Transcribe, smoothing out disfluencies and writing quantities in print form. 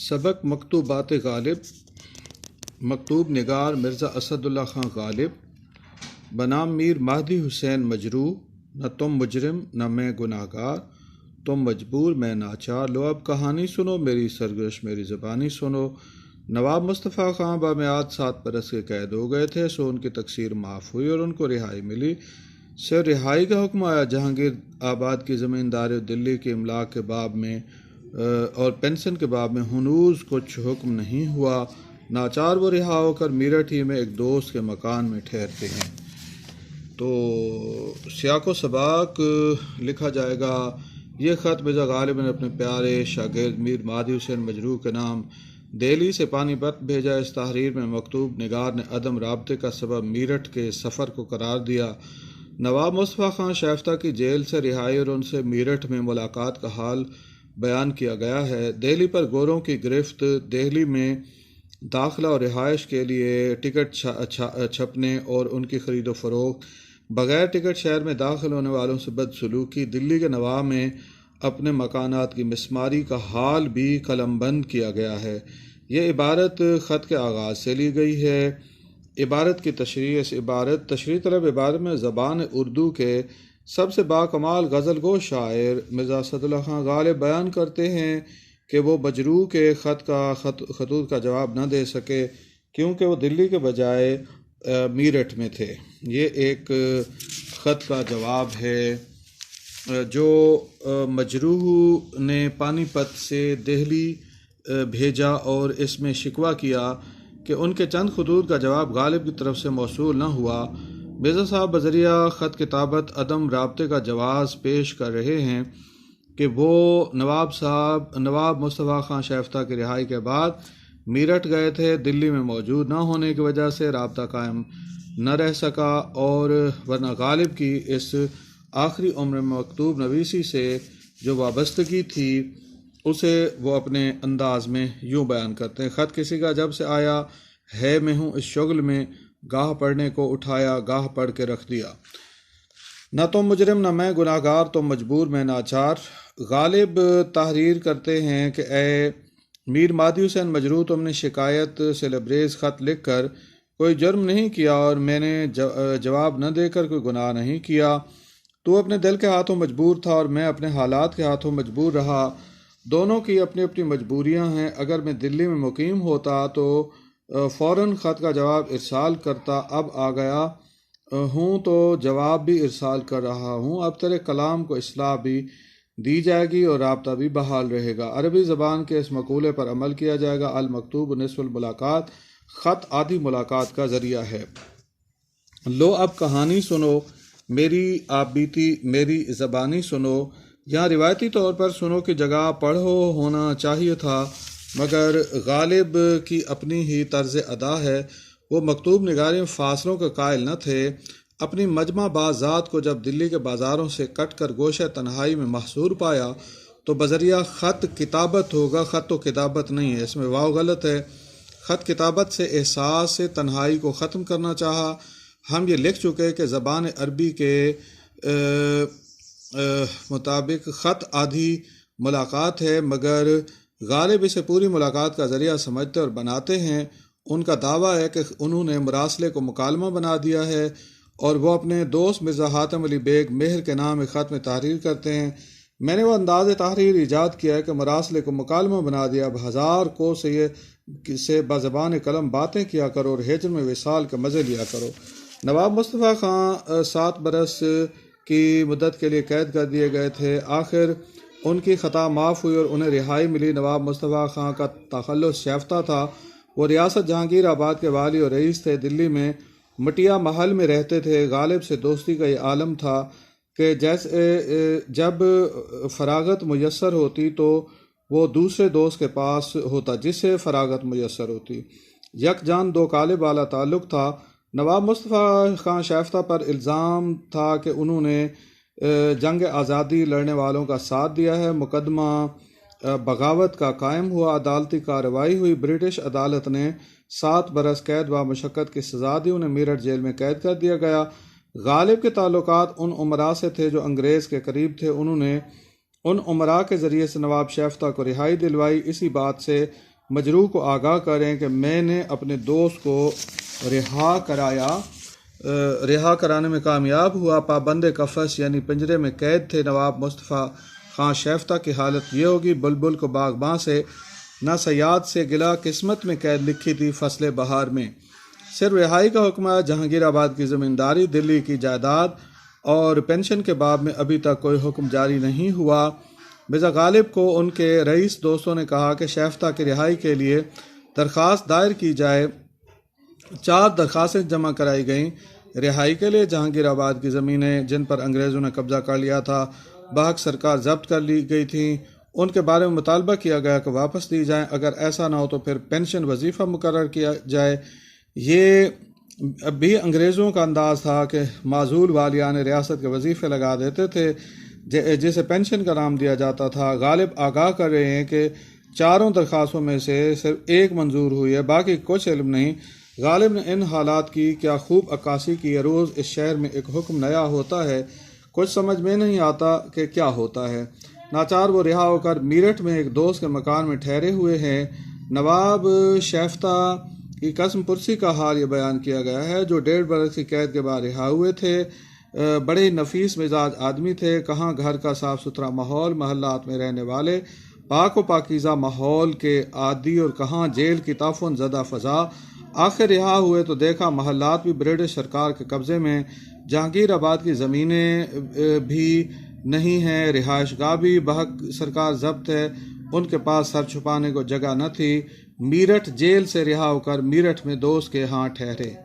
सबक मकतूबात गालिब। मकतूब निगार मिर्ज़ा असदुल्ला खां गालिब बनाम मीर महदी हुसैन मजरूह। न तुम मुजरिम न मैं गुनाहगार, तुम मजबूर मैं नाचार। लो अब कहानी सुनो मेरी सरगुज़श्त मेरी ज़बानी सुनो। नवाब मुस्तफ़ा खां बामियाद 7 बरस के कैद हो गए थे, सो उनकी तकसीर माफ़ हुई और उनको रिहाई मिली। से रिहाई का हुक्म आया। जहांगीर आबाद की ज़मींदारी दिल्ली के इमलाक के बाब में और पेंशन के बाब में हनूज़ कुछ हुक्म नहीं हुआ। नाचार वो रिहा होकर मीरठ ही में एक दोस्त के मकान में ठहरते हैं। तो सियाको सबाक लिखा जाएगा। ये ख़त मिर्ज़ा गालिब ने अपने प्यारे शागिर्द मीर महदी हुसैन मजरूह के नाम दिल्ली से पानीपत भेजा। इस तहरीर में मकतूब निगार ने अदम राब्ते का सबब मीरठ के सफ़र को करार दिया। नवाब मुस्तफ़ा खां शाइफ्ता की जेल से रिहाई और उनसे मीरठ में मुलाकात का हाल बयान किया गया है। दिल्ली पर गोरों की गिरफ्त, दिल्ली में दाखिला और रिहाइश के लिए टिकट छपने और उनकी ख़रीदो फ़रोख्त, बग़ैर टिकट शहर में दाखिल होने वालों से बदसलूकी, दिल्ली के नवाब में अपने मकानात की मिसमारी का हाल भी कलमबंद किया गया है। ये इबारत ख़त के आगाज़ से ली गई है। इबारत की तशरीह। इस इबारत तशरीह तलब इबारत में ज़बान उर्दू के सबसे बाकमाल गज़ल गो शायर मिर्ज़ा असदुल्ला खां गालिब बयान करते हैं कि वो मजरूह के खतूत का जवाब न दे सके क्योंकि वो दिल्ली के बजाय मीरठ में थे। ये एक ख़त का जवाब है जो मजरूह ने पानीपत से दिल्ली भेजा और इसमें शिकवा किया कि उनके चंद खतूत का जवाब गालिब की तरफ से मौसूल न हुआ। मिर्ज़ा साहब बज़रिया ख़त किताबत अदम राब्ते का जवाज़ पेश कर रहे हैं कि वो नवाब मुस्तफ़ा खां शाइफ्ता की रिहाई के बाद मीरठ गए थे। दिल्ली में मौजूद न होने की वजह से राब्ता कायम न रह सका और वरना गालिब की इस आखिरी उम्र में मकतूब नवीसी से जो वाबस्तगी थी उसे वो अपने अंदाज में यूँ बयान करते हैं। ख़त किसी का जब से आया है, मैं हूँ इस शुगल में, गाह पढ़ने को उठाया गाह पढ़ के रख दिया। न तुम मुजरिम न मैं गुनाहगार, तुम मजबूर मैं नाचार। गालिब तहरीर करते हैं कि ए मीर महदी हुसैन मजरूह, तुमने शिकायत से लबरेज़ ख़त लिख कर कोई जुर्म नहीं किया और मैंने जवाब न देकर कोई गुनाह नहीं किया। तू अपने दिल के हाथों मजबूर था और मैं अपने हालात के हाथों मजबूर रहा। दोनों की अपनी अपनी मजबूरियां हैं। अगर मैं दिल्ली में मुकीम होता तो फ़ौरन ख़त का जवाब इरसाल करता। अब आ गया हूँ तो जवाब भी इरसाल कर रहा हूँ। अब तेरे कलाम को इस्लाह भी दी जाएगी और राब्ता भी बहाल रहेगा। अरबी ज़बान के इस मकूले पर अमल किया जाएगा। अल मकतूब निस्फ़ुल मुलाकात, ख़त आधी मुलाकात का ज़रिया है। लो अब कहानी सुनो मेरी आप बीती मेरी ज़बानी सुनो। यहाँ रिवायती तौर पर सुनो की जगह पढ़ो होना चाहिए था, मगर गालिब की अपनी ही तर्ज अदा है। वो मकतूब निगारी में फासलों के कायल न थे। अपनी मजमा बाज़ात को जब दिल्ली के बाज़ारों से कट कर गोशा तन्हाई में महसूर पाया तो बज़रिया ख़त किताबत होगा। ख़त तो किताबत नहीं है, इसमें वाव गलत है। ख़त किताबत से एहसास से तन्हाई को ख़त्म करना चाहा। हम ये लिख चुके कि ज़बान अरबी के मुताबिक ख़त आधी मुलाकात है, मगर गालिब इसे पूरी मुलाकात का ज़रिया समझते और बनाते हैं। उनका दावा है कि उन्होंने मुरासले को मुकालमा बना दिया है और वह अपने दोस्त मिर्ज़ा हातिम अली बेग मेहर के नाम एक ख़त में तहरीर करते हैं। मैंने वह अंदाज़ तहरीर ईजाद किया है कि मुरासले को मुकालमा बना दिया। अब हज़ार को से बज़बान कलम बातें किया करो और हिज्र में विसाल के मज़े लिया करो। नवाब मुस्तफ़ा खां 7 बरस की मुद्दत के लिए कैद कर दिए गए थे। आखिर उनकी ख़ता माफ़ हुई और उन्हें रिहाई मिली। नवाब मुस्तफ़ा खां का तखल्लुस शाइफ्ता था। वो रियासत जहांगीर आबाद के वाली और रईस थे। दिल्ली में मटिया महल में रहते थे। गालिब से दोस्ती का ये आलम था कि जैसे जब फरागत मुयस्सर होती तो वो दूसरे दोस्त के पास होता जिससे फरागत मुयस्सर होती। यकजान दो कालिब वाला ताल्लुक़ था। नवाब मुस्तफ़ा खां शाइफ्ता पर इल्ज़ाम था कि उन्होंने जंग आज़ादी लड़ने वालों का साथ दिया है। मुकदमा बगावत का कायम हुआ। अदालती कार्रवाई हुई। ब्रिटिश अदालत ने 7 बरस कैद व मुशक्क़त की सज़ा दी। उन्हें मीरठ जेल में कैद कर दिया गया। गालिब के ताल्लुकात उन उमरा से थे जो अंग्रेज़ के करीब थे। उन्होंने उन उमरा के ज़रिए से नवाब शाइफ्ता को रिहाई दिलवाई। इसी बात से मजरू को आगाह करें कि मैंने अपने दोस्त को रिहा कराने में कामयाब हुआ। पाबंद कफस यानी पिंजरे में कैद थे नवाब मुस्तफ़ा खां शैफ्ता की हालत ये होगी। बुलबुल को बागबां से न सयाद से गिला, किस्मत में कैद लिखी थी फसल बहार में। सिर्फ रिहाई का हुक्म है। जहांगीराबाद की ज़मींदारी, दिल्ली की जायदाद और पेंशन के बाब में अभी तक कोई हुक्म जारी नहीं हुआ। मिर्ज़ा गालिब को उनके रईस दोस्तों ने कहा कि शैफ्ता की रिहाई के लिए दरख्वास्त दायर की जाए। 4 दरख्वास्तें जमा कराई गईं रिहाई के लिए। जहांगीराबाद की ज़मीनें जिन पर अंग्रेज़ों ने कब्जा कर लिया था बहक सरकार जब्त कर ली गई थी, उनके बारे में मुतालबा किया गया कि वापस दी जाएं। अगर ऐसा ना हो तो फिर पेंशन वजीफ़ा मुकर्रर किया जाए। ये भी अंग्रेज़ों का अंदाज़ था कि माजूल वालियान रियासत के वजीफ़े लगा देते थे जिसे पेंशन का नाम दिया जाता था। गालिब आगाह कर रहे हैं कि 4 दरख्वास्तों में से सिर्फ 1 मंजूर हुई है, बाकी कुछ इल्म नहीं। गालिब ने इन हालात की क्या खूब अक्कासी की है। रोज़ इस शहर में एक हुक्म नया होता है, कुछ समझ में नहीं आता कि क्या होता है। नाचार वो रिहा होकर मीरठ में एक दोस्त के मकान में ठहरे हुए हैं। नवाब शैफ्ता की कसम पुरसी का हाल ये बयान किया गया है, जो 1.5 बरस की कैद के बाद रिहा हुए थे। बड़े ही नफीस मिजाज आदमी थे। कहाँ घर का साफ़ सुथरा माहौल, महल्लात में रहने वाले पाक व पाकीज़ा माहौल के आदी, और कहाँ जेल की ताफुन ज़दा फ़ज़ा। आखिर रिहा हुए तो देखा महल्लात भी ब्रिटिश सरकार के कब्ज़े में। जहांगीराबाद की ज़मीनें भी नहीं हैं, रिहाइशगाह भी बहक सरकार जब्त है। उनके पास सर छुपाने को जगह न थी। मीरठ जेल से रिहा होकर मीरठ में दोस्त के यहाँ ठहरे।